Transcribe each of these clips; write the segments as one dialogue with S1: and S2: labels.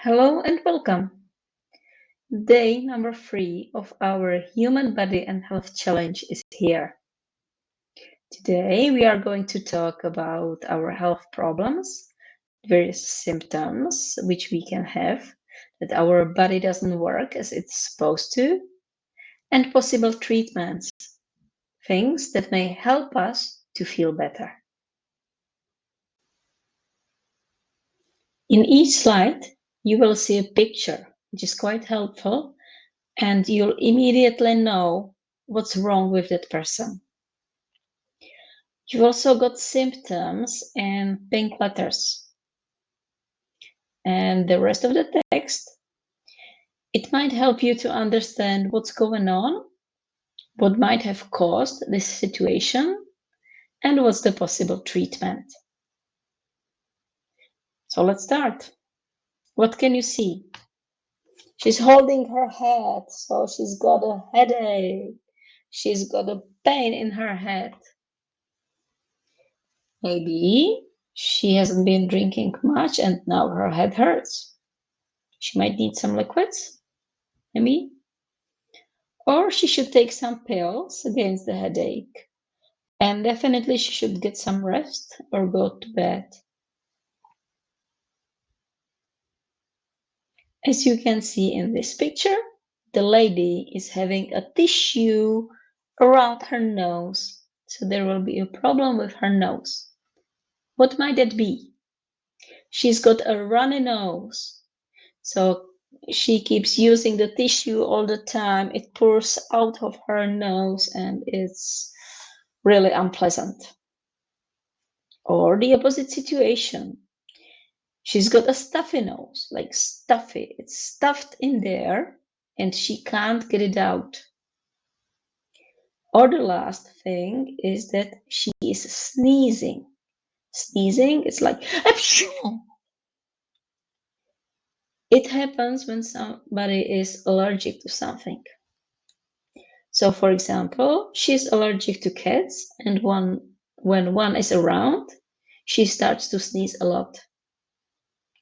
S1: Hello and welcome. Day number 3 of our Human Body and Health Challenge is here. Today we are going to talk about our health problems, various symptoms which we can have, that our body doesn't work as it's supposed to, and possible treatments, things that may help us to feel better. In each slide, you will see a picture, which is quite helpful, and you'll immediately know what's wrong with that person. You've also got symptoms in pink letters. And the rest of the text, it might help you to understand what's going on, what might have caused this situation, and what's the possible treatment. So let's start. What can you see? She's holding her head, so she's got a headache. She's got a pain in her head. Maybe she hasn't been drinking much and now her head hurts. She might need some liquids, maybe. Or she should take some pills against the headache. And definitely she should get some rest or go to bed. As you can see in this picture, the lady is having a tissue around her nose. So there will be a problem with her nose. What might that be? She's got a runny nose. So she keeps using the tissue all the time. It pours out of her nose and it's really unpleasant. Or the opposite situation. She's got a stuffy nose, like stuffy. It's stuffed in there and she can't get it out. Or the last thing is that she is sneezing. Sneezing, it's like, Achoo! It happens when somebody is allergic to something. So, for example, she's allergic to cats, and when one is around, she starts to sneeze a lot.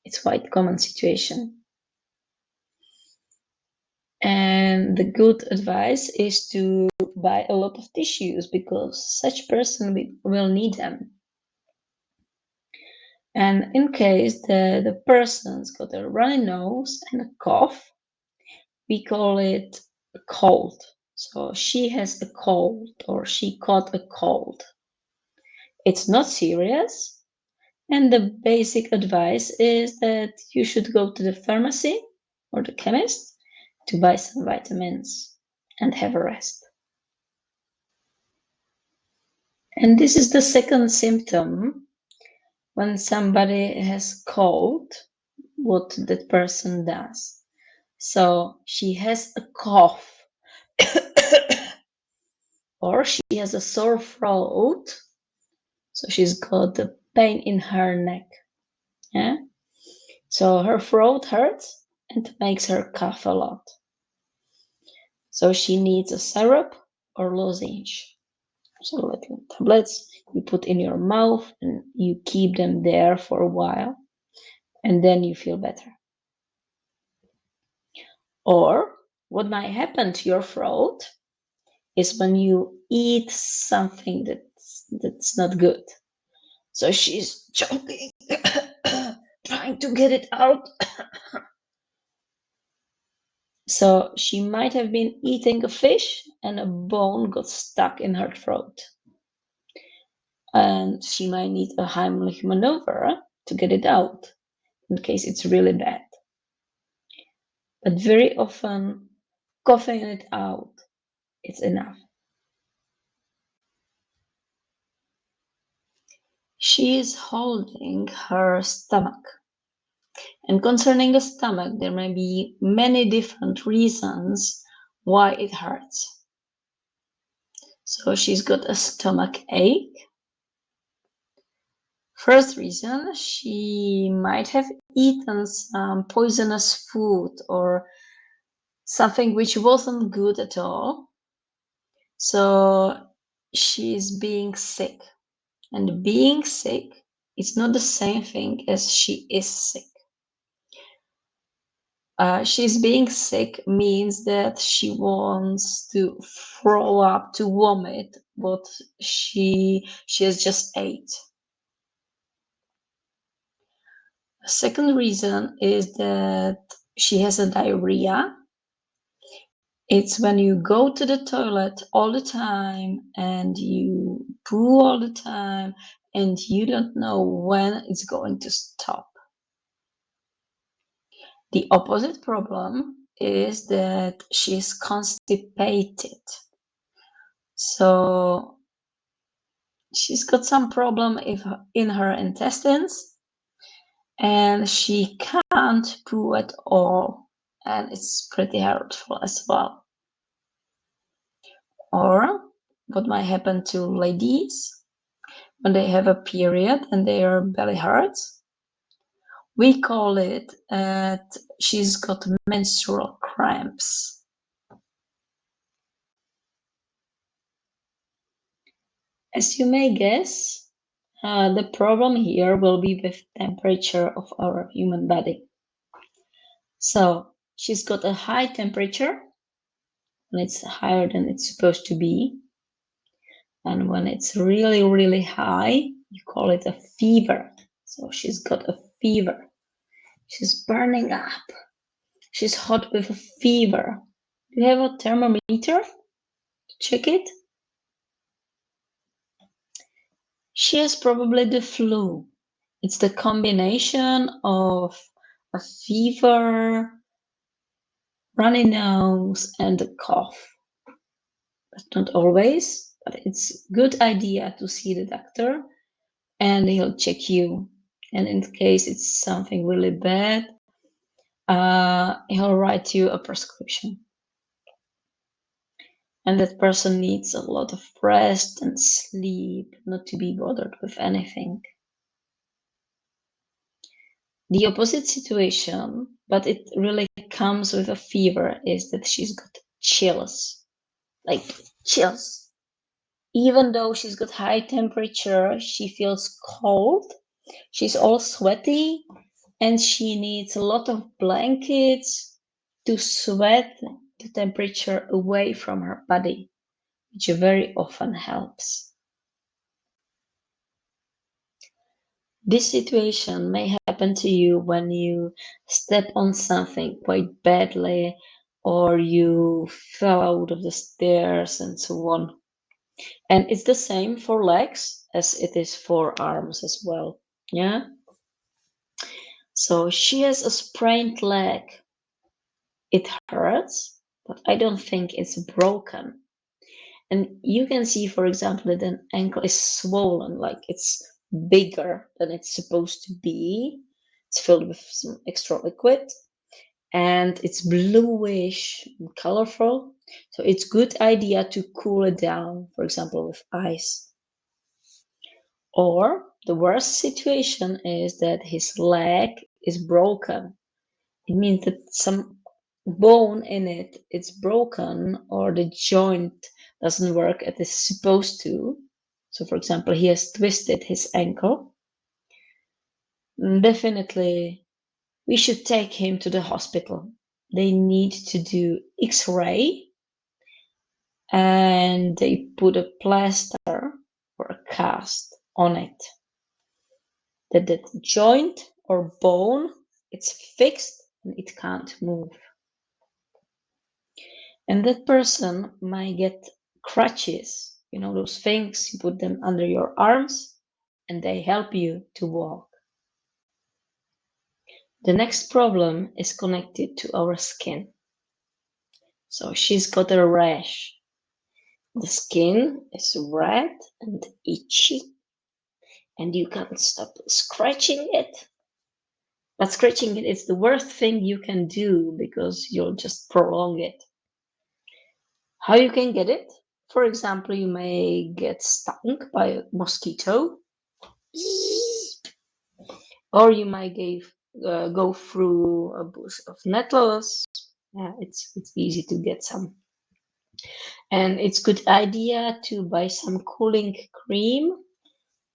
S1: It's quite a common situation. And the good advice is to buy a lot of tissues because such person will need them. And in case the person's got a runny nose and a cough, we call it a cold. So she has a cold or she caught a cold. It's not serious. And the basic advice is that you should go to the pharmacy or the chemist to buy some vitamins and have a rest. And this is the second symptom when somebody has cold, what that person does. So she has a cough or she has a sore throat. So she's got the pain in her neck. Yeah. So her throat hurts and makes her cough a lot. So she needs a syrup or lozenge. So little tablets you put in your mouth and you keep them there for a while and then you feel better. Or what might happen to your throat is when you eat something that's not good. So she's choking, trying to get it out. So she might have been eating a fish and a bone got stuck in her throat. And she might need a Heimlich maneuver to get it out in case it's really bad. But very often, coughing it out, it's enough. She is holding her stomach. And concerning the stomach, there may be many different reasons why it hurts. So she's got a stomach ache. First reason, she might have eaten some poisonous food or something which wasn't good at all. So she's being sick. And being sick is not the same thing as she is sick. She's being sick means that she wants to throw up, to vomit what she has just ate. The second reason is that she has a diarrhea. It's when you go to the toilet all the time and you poo all the time and you don't know when it's going to stop. The opposite problem is that she's constipated. So she's got some problem in her intestines and she can't poo at all. And it's pretty hurtful as well. Or what might happen to ladies when they have a period and their belly hurts. We call it she's got menstrual cramps. As you may guess, the problem here will be with temperature of our human body. So she's got a high temperature when it's higher than it's supposed to be. And when it's really, really high, you call it a fever. So she's got a fever. She's burning up. She's hot with a fever. Do you have a thermometer to check it? She has probably the flu. It's the combination of a fever, runny nose, and a cough. But not always, but it's a good idea to see the doctor and he'll check you. And in case it's something really bad, he'll write you a prescription. And that person needs a lot of rest and sleep, not to be bothered with anything. The opposite situation, but it really comes with a fever, is that she's got chills. Like chills. Even though she's got high temperature, she feels cold. She's all sweaty and she needs a lot of blankets to sweat the temperature away from her body, which very often helps. This situation may happen to you when you step on something quite badly or you fell out of the stairs and so on. And it's the same for legs as it is for arms as well. Yeah. So she has a sprained leg. It hurts, but I don't think it's broken. And you can see, for example, that an ankle is swollen, like it's bigger than it's supposed to be. It's filled with some extra liquid and it's bluish and colorful. So it's good idea to cool it down, for example, with ice. Or the worst situation is that his leg is broken. It means that some bone in it's broken or the joint doesn't work as it's supposed to. So for example, he has twisted his ankle. Definitely we should take him to the hospital. They need to do x-ray and they put a plaster or a cast on it. That joint or bone, it's fixed and it can't move. And that person might get crutches, you know, those things, you put them under your arms and they help you to walk. The next problem is connected to our skin. So she's got a rash. The skin is red and itchy and you can't stop scratching it. But scratching it is the worst thing you can do because you'll just prolong it. How you can get it? For example, you may get stung by a mosquito, or you might go through a bush of nettles. It's easy to get some. And it's good idea to buy some cooling cream,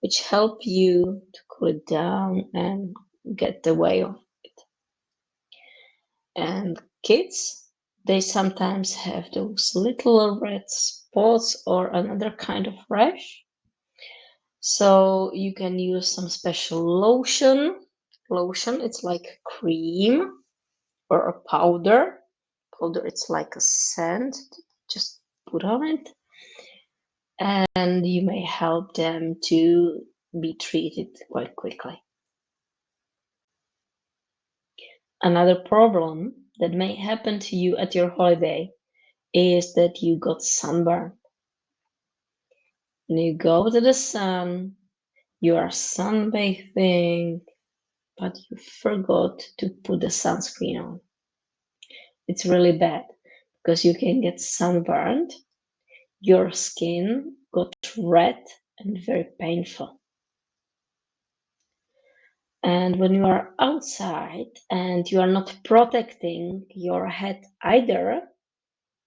S1: which help you to cool it down and get away of it. And kids, they sometimes have those little red spots or another kind of rash. So you can use some special lotion. Lotion, it's like cream or a powder. Powder, it's like a scent. Just put on it. And you may help them to be treated quite quickly. Another problem that may happen to you at your holiday is that you got sunburned. When you go to the sun, you are sunbathing, but you forgot to put the sunscreen on. It's really bad because you can get sunburned, your skin got red and very painful. And when you are outside and you are not protecting your head either,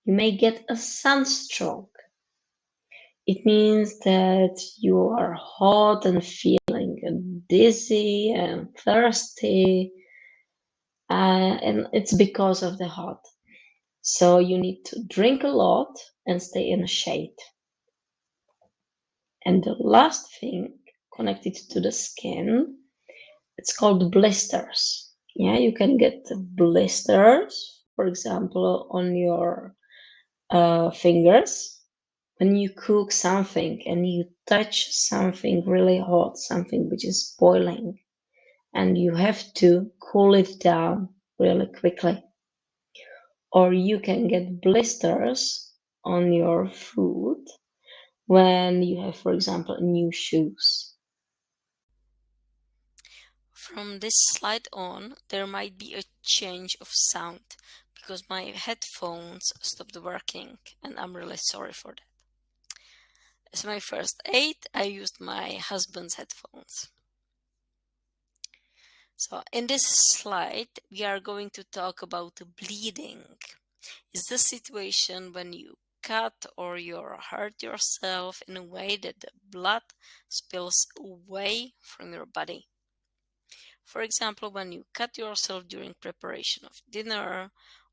S1: you may get a sunstroke. It means that you are hot and feeling dizzy and thirsty, and it's because of the hot. So you need to drink a lot and stay in the shade. And the last thing connected to the skin, it's called blisters. Yeah, you can get blisters, for example, on your fingers when you cook something and you touch something really hot, something which is boiling, and you have to cool it down really quickly. Or you can get blisters on your foot when you have, for example, new shoes.
S2: From this slide on, there might be a change of sound because my headphones stopped working, and I'm really sorry for that. As my first aid, I used my husband's headphones. So in this slide, we are going to talk about bleeding. It's the situation when you cut or you hurt yourself in a way that the blood spills away from your body. For example, when you cut yourself during preparation of dinner,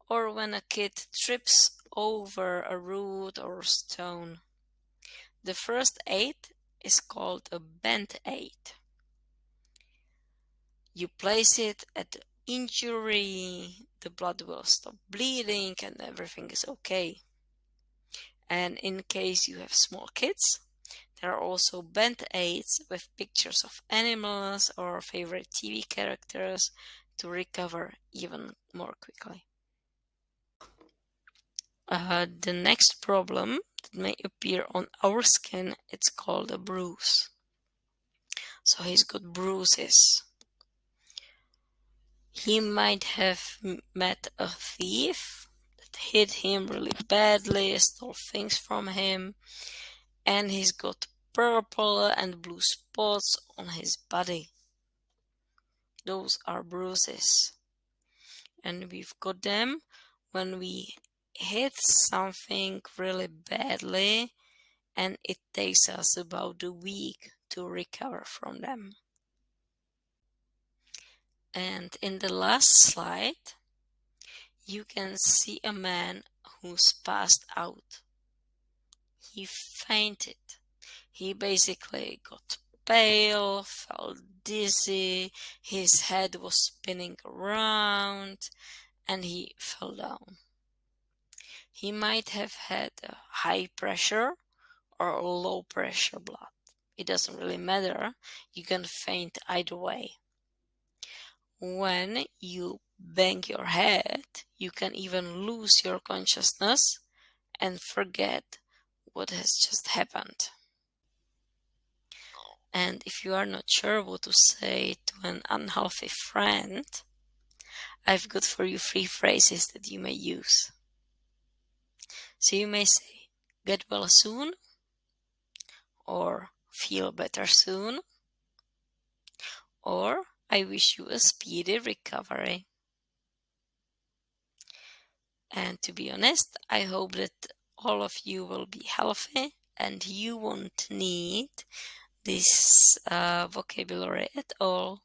S2: or when a kid trips over a root or stone. The first aid is called a band-aid. You place it at the injury, the blood will stop bleeding and everything is okay. And in case you have small kids, there are also band-aids with pictures of animals or favorite TV characters to recover even more quickly. The next problem that may appear on our skin, it's called a bruise. So he's got bruises. He might have met a thief that hit him really badly, stole things from him, and he's got purple and blue spots on his body. Those are bruises. And we've got them when we hit something really badly, and it takes us about a week to recover from them. And in the last slide, you can see a man who's passed out. He fainted. He basically got pale, felt dizzy, his head was spinning around, and he fell down. He might have had a high pressure or a low pressure blood. It doesn't really matter. You can faint either way. When you bang your head, you can even lose your consciousness and forget what has just happened. And if you are not sure what to say to an unhealthy friend, I've got for you 3 phrases that you may use. So you may say, get well soon, or feel better soon, or I wish you a speedy recovery. And to be honest, I hope that all of you will be healthy and you won't need this vocabulary at all.